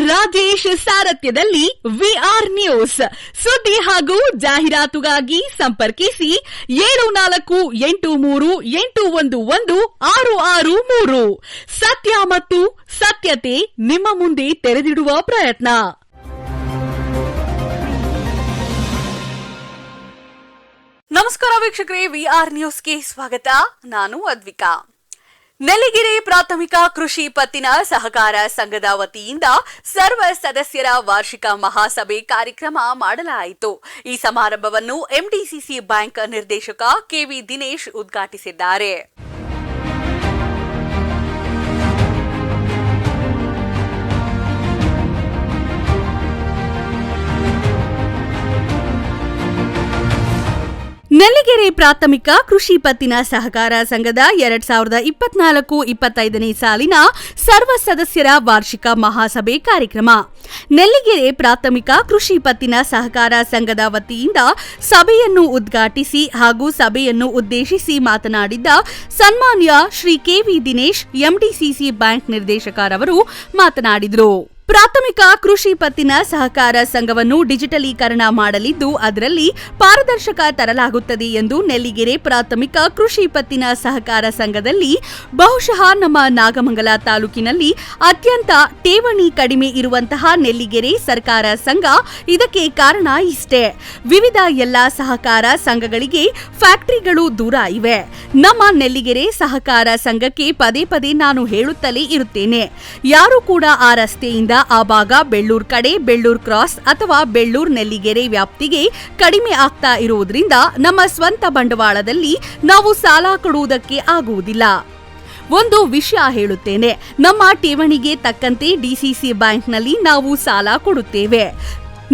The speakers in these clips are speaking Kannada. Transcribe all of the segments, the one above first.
ರಾಜೇಶ್ ಸಾರಥ್ಯದಲ್ಲಿ ವಿಆರ್ ನ್ಯೂಸ್ ಸುದ್ದಿ ಹಾಗೂ ಜಾಹೀರಾತುಗಾಗಿ ಸಂಪರ್ಕಿಸಿ 7483811663. ಸತ್ಯ ಮತ್ತು ಸತ್ಯತೆ ನಿಮ್ಮ ಮುಂದೆ ತೆರೆದಿಡುವ ಪ್ರಯತ್ನ. ನಮಸ್ಕಾರ ವೀಕ್ಷಕರೇ, ವಿಆರ್ ನ್ಯೂಸ್ಗೆ ಸ್ವಾಗತ. ನಾನು ಅದ್ವಿಕಾ. ನೆಲ್ಲಿಗೆರೆ ಪ್ರಾಥಮಿಕ ಕೃಷಿ ಪತ್ತಿನ ಸಹಕಾರ ಸಂಘದ ವತಿಯಿಂದ ಸರ್ವ ಸದಸ್ಯರ ವಾರ್ಷಿಕ ಮಹಾಸಭೆ ಕಾರ್ಯಕ್ರಮ ಮಾಡಲಾಯಿತು. ಈ ಸಮಾರಂಭವನ್ನು ಎಂಡಿಸಿಸಿ ಬ್ಯಾಂಕ್ ನಿರ್ದೇಶಕ ಕೆವಿ ದಿನೇಶ್ ಉದ್ಘಾಟಿಸಿದ್ದಾರೆ. ನೆಲ್ಲಿಗೆರೆ ಪ್ರಾಥಮಿಕ ಕೃಷಿ ಪತ್ತಿನ ಸಹಕಾರ ಸಂಘದ 2024-25ನೇ ಸಾಲಿನ ಸರ್ವ ಸದಸ್ಯರ ವಾರ್ಷಿಕ ಮಹಾಸಭೆ ಕಾರ್ಯಕ್ರಮ ನೆಲ್ಲಿಗೆರೆ ಪ್ರಾಥಮಿಕ ಕೃಷಿ ಪತ್ತಿನ ಸಹಕಾರ ಸಂಘದ ವತಿಯಿಂದ ಸಭೆಯನ್ನು ಉದ್ಘಾಟಿಸಿ ಹಾಗೂ ಸಭೆಯನ್ನು ಉದ್ದೇಶಿಸಿ ಮಾತನಾಡಿದ್ದ ಸನ್ಮಾನ್ಯ Shri KV Dinesh MDCC bank ನಿರ್ದೇಶಕರವರು ಮಾತನಾಡಿದರು. ಪ್ರಾಥಮಿಕ ಕೃಷಿ ಪತ್ತಿನ ಸಹಕಾರ ಸಂಘವನ್ನು ಡಿಜಿಟಲೀಕರಣ ಮಾಡಲಿದ್ದು ಅದರಲ್ಲಿ ಪಾರದರ್ಶಕ ತರಲಾಗುತ್ತದೆ ಎಂದು ನೆಲ್ಲಿಗೆರೆ ಪ್ರಾಥಮಿಕ ಕೃಷಿ ಪತ್ತಿನ ಸಹಕಾರ ಸಂಘದಲ್ಲಿ ಬಹುಶಃ ನಮ್ಮ ನಾಗಮಂಗಲ ತಾಲೂಕಿನಲ್ಲಿ ಅತ್ಯಂತ ಠೇವಣಿ ಕಡಿಮೆ ಇರುವಂತಹ ನೆಲ್ಲಿಗೆರೆ ಸರ್ಕಾರ ಸಂಘ. ಇದಕ್ಕೆ ಕಾರಣ ಇಷ್ಟೇ, ವಿವಿಧ ಎಲ್ಲಾ ಸಹಕಾರ ಸಂಘಗಳಿಗೆ ಫ್ಯಾಕ್ಟರಿಗಳು ದೂರ ಇವೆ. ನಮ್ಮ ನೆಲ್ಲಿಗೆರೆ ಸಹಕಾರ ಸಂಘಕ್ಕೆ ಪದೇ ಪದೇ ನಾನು ಹೇಳುತ್ತಲೇ ಇರುತ್ತೇನೆ, ಯಾರು ಕೂಡ ಆ ರಸ್ತೆಯಿಂದ ಆ ಭಾಗ ಬೆಳ್ಳೂರ್ ಕಡೆ, ಬೆಳ್ಳೂರ್ ಕ್ರಾಸ್ ಅಥವಾ ಬೆಳ್ಳೂರ್ ನೆಲ್ಲಿಗೆರೆ ವ್ಯಾಪ್ತಿಗೆ ಕಡಿಮೆ ಆಗ್ತಾ ಇರುವುದರಿಂದ ನಮ್ಮ ಸ್ವಂತ ಬಂಡವಾಳದಲ್ಲಿ ನಾವು ಸಾಲ ಕೊಡುವುದಕ್ಕೆ ಆಗುವುದಿಲ್ಲ. ಒಂದು ವಿಷಯ ಹೇಳುತ್ತೇನೆ, ನಮ್ಮ ಠೇವಣಿಗೆ ತಕ್ಕಂತೆ ಡಿಸಿಸಿ ಬ್ಯಾಂಕ್ನಲ್ಲಿ ನಾವು ಸಾಲ ಕೊಡುತ್ತೇವೆ.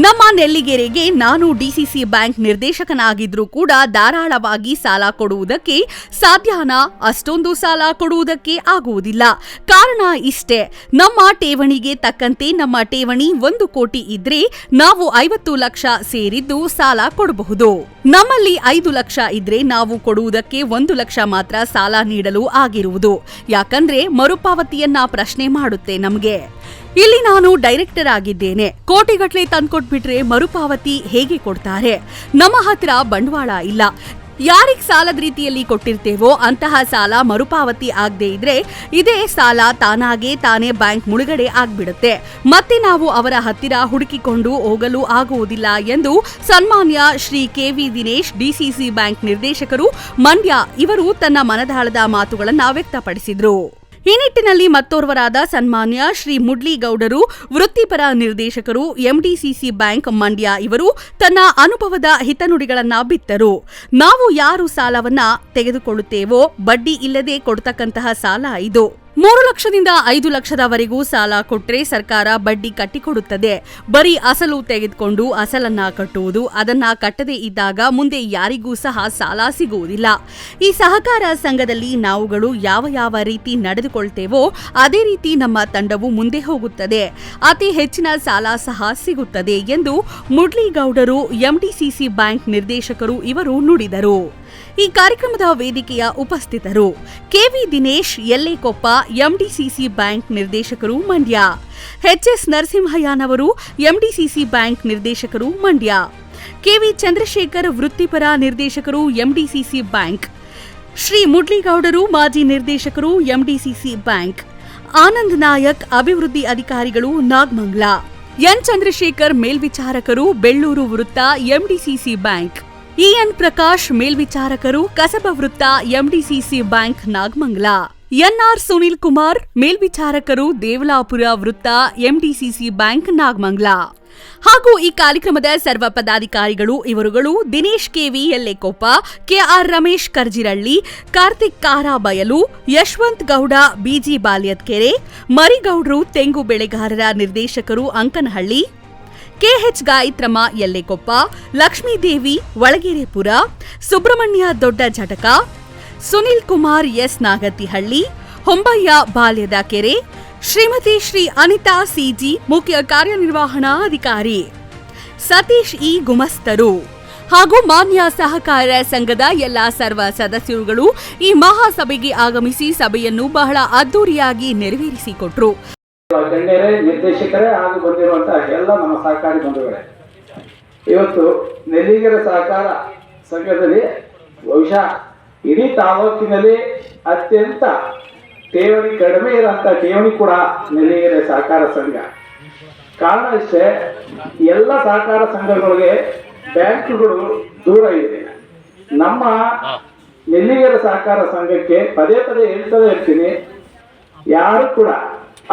ನಮ್ಮ ನೆಲ್ಲಿಗೆರೆಗೆ ನಾನು ಡಿಸಿಸಿ ಬ್ಯಾಂಕ್ ನಿರ್ದೇಶಕನಾಗಿದ್ರೂ ಕೂಡ ಧಾರಾಳವಾಗಿ ಸಾಲ ಕೊಡುವುದಕ್ಕೆ ಸಾಧ್ಯನಾ? ಅಷ್ಟೊಂದು ಸಾಲ ಕೊಡುವುದಕ್ಕೆ ಆಗುವುದಿಲ್ಲ. ಕಾರಣ ಇಷ್ಟೇ, ನಮ್ಮ ಠೇವಣಿಗೆ ತಕ್ಕಂತೆ ನಮ್ಮ ಠೇವಣಿ 1 ಕೋಟಿ ಇದ್ರೆ ನಾವು 50 ಲಕ್ಷ ಸೇರಿದ್ದು ಸಾಲ ಕೊಡಬಹುದು. ನಮ್ಮಲ್ಲಿ 5 ಲಕ್ಷ ಇದ್ರೆ ನಾವು ಕೊಡುವುದಕ್ಕೆ 1 ಲಕ್ಷ ಮಾತ್ರ ಸಾಲ ನೀಡಲು ಆಗಿರುವುದು. ಯಾಕಂದ್ರೆ ಮರುಪಾವತಿಯನ್ನ ಪ್ರಶ್ನೆ ಮಾಡುತ್ತೆ ನಮಗೆ. ಇಲ್ಲಿ ನಾನು ಡೈರೆಕ್ಟರ್ ಆಗಿದ್ದೇನೆ, ಕೋಟಿಗಟ್ಟಲೆ ತಂದ್ಕೊಟ್ಬಿಟ್ರೆ ಮರುಪಾವತಿ ಹೇಗೆ ಕೊಡ್ತಾರೆ? ನಮ್ಮ ಹತ್ರ ಬಂಡವಾಳ ಇಲ್ಲ. ಯಾರಿಗ್ ಸಾಲದ ರೀತಿಯಲ್ಲಿ ಕೊಟ್ಟಿರ್ತೇವೋ ಅಂತಹ ಸಾಲ ಮರುಪಾವತಿ ಆಗದೆ ಇದ್ರೆ ಇದೇ ಸಾಲ ತಾನೇ ಬ್ಯಾಂಕ್ ಮುಳುಗಡೆ ಆಗ್ಬಿಡುತ್ತೆ. ಮತ್ತೆ ನಾವು ಅವರ ಹತ್ತಿರ ಹುಡುಕಿಕೊಂಡು ಹೋಗಲು ಆಗುವುದಿಲ್ಲ ಎಂದು ಸನ್ಮಾನ್ಯ Shri KV Dinesh DCC bank ನಿರ್ದೇಶಕರು ಮಂಡ್ಯ ಇವರು ತನ್ನ ಮನದಾಳದ ಮಾತುಗಳನ್ನು ವ್ಯಕ್ತಪಡಿಸಿದರು. ಈ ನಿಟ್ಟಿನಲ್ಲಿ ಮತ್ತೋರ್ವರಾದ ಸನ್ಮಾನ್ಯ ಶ್ರೀ ಮುಡ್ಲಿಗೌಡರು ವೃತ್ತಿಪರ ನಿರ್ದೇಶಕರು ಎಂಡಿಸಿಸಿ ಬ್ಯಾಂಕ್ ಮಂಡ್ಯ ಇವರು ತನ್ನ ಅನುಭವದ ಹಿತನುಡಿಗಳನ್ನ ಬಿತ್ತರು. ನಾವು ಯಾರು ಸಾಲವನ್ನ ತೆಗೆದುಕೊಳ್ಳುತ್ತೇವೋ ಬಡ್ಡಿ ಇಲ್ಲದೆ ಕೊಡ್ತಕ್ಕಂತಹ ಸಾಲ ಇದು. 3 ಲಕ್ಷದಿಂದ 5 ಲಕ್ಷದವರೆಗೂ ಸಾಲ ಕೊಟ್ರೆ ಸರ್ಕಾರ ಬಡ್ಡಿ ಕಟ್ಟಿಕೊಡುತ್ತದೆ. ಬರೀ ಅಸಲು ತೆಗೆದುಕೊಂಡು ಅಸಲನ್ನ ಕಟ್ಟುವುದು, ಅದನ್ನ ಕಟ್ಟದೇ ಇದ್ದಾಗ ಮುಂದೆ ಯಾರಿಗೂ ಸಹ ಸಾಲ ಸಿಗುವುದಿಲ್ಲ. ಈ ಸಹಕಾರ ಸಂಘದಲ್ಲಿ ನಾವುಗಳು ಯಾವ ರೀತಿ ನಡೆದುಕೊಳ್ತೇವೋ ಅದೇ ರೀತಿ ನಮ್ಮ ತಂಡವು ಮುಂದೆ ಹೋಗುತ್ತದೆ. ಅತಿ ಹೆಚ್ಚಿನ ಸಾಲ ಸಹ ಸಿಗುತ್ತದೆ ಎಂದು ಮುಡ್ಲಿಗೌಡರು ಎಂಡಿಸಿಸಿ ಬ್ಯಾಂಕ್ ನಿರ್ದೇಶಕರು ಇವರು ನುಡಿದರು. ಈ ಕಾರ್ಯಕ್ರಮದ ವೇದಿಕೆಯ ಉಪಸ್ಥಿತರು ಕೆವಿ ದಿನೇಶ್ ಯಲ್ಲೇಕೊಪ್ಪ ಎಂಡಿಸಿಸಿ ಬ್ಯಾಂಕ್ ನಿರ್ದೇಶಕರು ಮಂಡ್ಯ, ಎಚ್ಎಸ್ ನರಸಿಂಹಯ್ಯನವರು ಎಂಡಿಸಿಸಿ ಬ್ಯಾಂಕ್ ನಿರ್ದೇಶಕರು ಮಂಡ್ಯ, ಕೆವಿ ಚಂದ್ರಶೇಖರ್ ವೃತ್ತಿಪರ ನಿರ್ದೇಶಕರು ಎಂಡಿಸಿಸಿ ಬ್ಯಾಂಕ್, ಶ್ರೀ ಮುಡ್ಲಿಗೌಡರು ಮಾಜಿ ನಿರ್ದೇಶಕರು ಎಂಡಿಸಿಸಿ ಬ್ಯಾಂಕ್, ಆನಂದ್ ನಾಯಕ್ ಅಭಿವೃದ್ಧಿ ಅಧಿಕಾರಿಗಳು ನಾಗಮಂಗಲ, ಎನ್ ಚಂದ್ರಶೇಖರ್ ಮೇಲ್ವಿಚಾರಕರು ಬೆಳ್ಳೂರು ವೃತ್ತ ಎಂಡಿಸಿಸಿ ಬ್ಯಾಂಕ್, ಇಎನ್ ಪ್ರಕಾಶ್ ಮೇಲ್ವಿಚಾರಕರು ಕಸಬ ವೃತ್ತ MDCC bank Nagamangala, NR Sunil Kumar ಮೇಲ್ವಿಚಾರಕರು ದೇವಲಾಪುರ ವೃತ್ತ ಎಂಡಿಸಿಸಿ ಬ್ಯಾಂಕ್ ನಾಗಮಂಗಲ ಹಾಗೂ ಈ ಕಾರ್ಯಕ್ರಮದ ಸರ್ವ ಪದಾಧಿಕಾರಿಗಳು ಇವರುಗಳು Dinesh KV Yallekoppa, KR Ramesh Karjiralli, Karthik Karabayalu, Yashwanth Gowda BG Balyatkere, Marigowdru ತೆಂಗು ಬೆಳೆಗಾರರ ನಿರ್ದೇಶಕರು Ankanahalli, KH Gayatramma Yallekoppa, Lakshmidevi Olagerepura, Subrahmanya Dodda Jhataka, Sunil Kumar S Nagatihalli, Hombayya Balyada Kere, Shrimati Shri Anita CG ಮುಖ್ಯ ಕಾರ್ಯನಿರ್ವಹಣಾಧಿಕಾರಿ, ಸತೀಶ್ ಇ ಗುಮಸ್ತರು ಹಾಗೂ ಮಾನ್ಯ ಸಹಕಾರ ಸಂಘದ ಎಲ್ಲಾ ಸರ್ವ ಸದಸ್ಯರುಗಳು ಈ ಮಹಾಸಭೆಗೆ ಆಗಮಿಸಿ ಸಭೆಯನ್ನು ಬಹಳ ಅದ್ದೂರಿಯಾಗಿ ನೆರವೇರಿಸಿಕೊಟ್ರು. ಗಣ್ಯರೇ, ನಿರ್ದೇಶಕರೇ ಹಾಗೂ ಬಂದಿರುವಂತಹ ಎಲ್ಲ ನಮ್ಮ ಸಹಕಾರಿ ಬಂಧುಗಳೇ, ಇವತ್ತು ನೆಲ್ಲಿಗೆರೆ ಸಹಕಾರ ಸಂಘದಲ್ಲಿ ಬಹುಶಃ ಇಡೀ ತಾಲೂಕಿನಲ್ಲಿ ಅತ್ಯಂತ ಠೇವಣಿ ಕಡಿಮೆ ಇರುವಂತ ಠೇವಣಿ ಕೂಡ ನೆಲ್ಲಿಗೆರೆ ಸಹಕಾರ ಸಂಘ. ಕಾರಣ ಇಷ್ಟೇ, ಎಲ್ಲ ಸಹಕಾರ ಸಂಘಗಳಿಗೆ ಬ್ಯಾಂಕ್ಗಳು ದೂರ ಇದೆ. ನಮ್ಮ ನೆಲ್ಲಿಗೆರೆ ಸಹಕಾರ ಸಂಘಕ್ಕೆ ಪದೇ ಪದೇ ಹೇಳ್ತಲೇ ಇರ್ತೀನಿ, ಯಾರು ಕೂಡ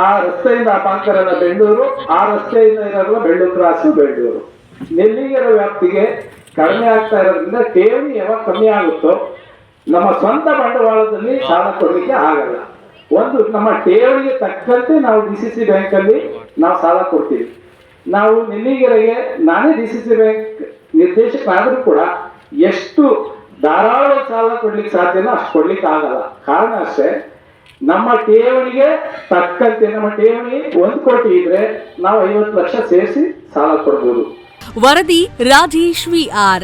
ಆ ರಸ್ತೆಯಿಂದ ಅಪಾಂಕರನ ಬೆಂಗಳೂರು, ಆ ರಸ್ತೆಯಿಂದ ಇರೋದು ಬೆಳ್ಳೂರು ಕ್ರಾಸು ಬೆಂಗಳೂರು, ನೆಲ್ಲಿಗೆರೆ ವ್ಯಾಪ್ತಿಗೆ ಕಡಿಮೆ ಆಗ್ತಾ ಇರೋದ್ರಿಂದ ಠೇವಣಿ ಯಾವಾಗ ಕಮ್ಮಿ ಆಗುತ್ತೋ ನಮ್ಮ ಸ್ವಂತ ಬಂಡವಾಳದಲ್ಲಿ ಸಾಲ ಕೊಡಲಿಕ್ಕೆ ಆಗಲ್ಲ. ಒಂದು ನಮ್ಮ ಠೇವಣಿಗೆ ತಕ್ಕಂತೆ ನಾವು DCC ಬ್ಯಾಂಕಲ್ಲಿ ನಾವು ಸಾಲ ಕೊಡ್ತೀವಿ. ನಾವು ನೆಲ್ಲಿಗೆರೆಗೆ ನಾನೇ DCC ಬ್ಯಾಂಕ್ ನಿರ್ದೇಶಕರಾದರೂ ಕೂಡ ಎಷ್ಟು ಧಾರಾಳವಾಗಿ ಸಾಲ ಕೊಡ್ಲಿಕ್ಕೆ ಸಾಧ್ಯನೋ ಅಷ್ಟು ಕೊಡ್ಲಿಕ್ಕೆ ಆಗಲ್ಲ. ಕಾರಣ ಅಷ್ಟೇ, ನಮ್ಮ ಠೇವಣಿಗೆ ತಕ್ಕಂತೆ, ನಮ್ಮ ಠೇವಣಿ 1 ಕೋಟಿ ಇದ್ರೆ ನಾವು 50 ಲಕ್ಷ ಸೇರಿಸಿ ಸಾಲ ಕೊಡ್ಬೋದು. ವರದಿ ರಾಜೇಶ್ VR.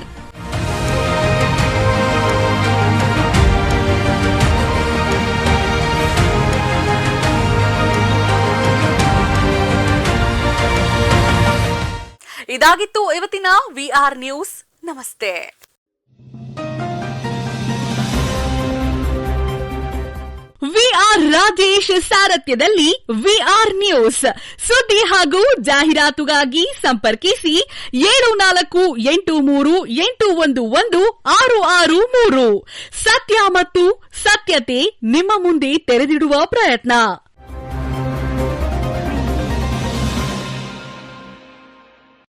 ಇದಾಗಿತ್ತು ಇವತ್ತಿನ VR ನ್ಯೂಸ್. ನಮಸ್ತೆ. VR ರಾಜೇಶ್ ಸಾರಥ್ಯದಲ್ಲಿ VR ನ್ಯೂಸ್ ಸುದ್ದಿ ಹಾಗೂ ಜಾಹೀರಾತುಗಾಗಿ ಸಂಪರ್ಕಿಸಿ 7483811663. ಸತ್ಯ ಮತ್ತು ಸತ್ಯತೆ ನಿಮ್ಮ ಮುಂದೆ ತೆರೆದಿಡುವ ಪ್ರಯತ್ನ.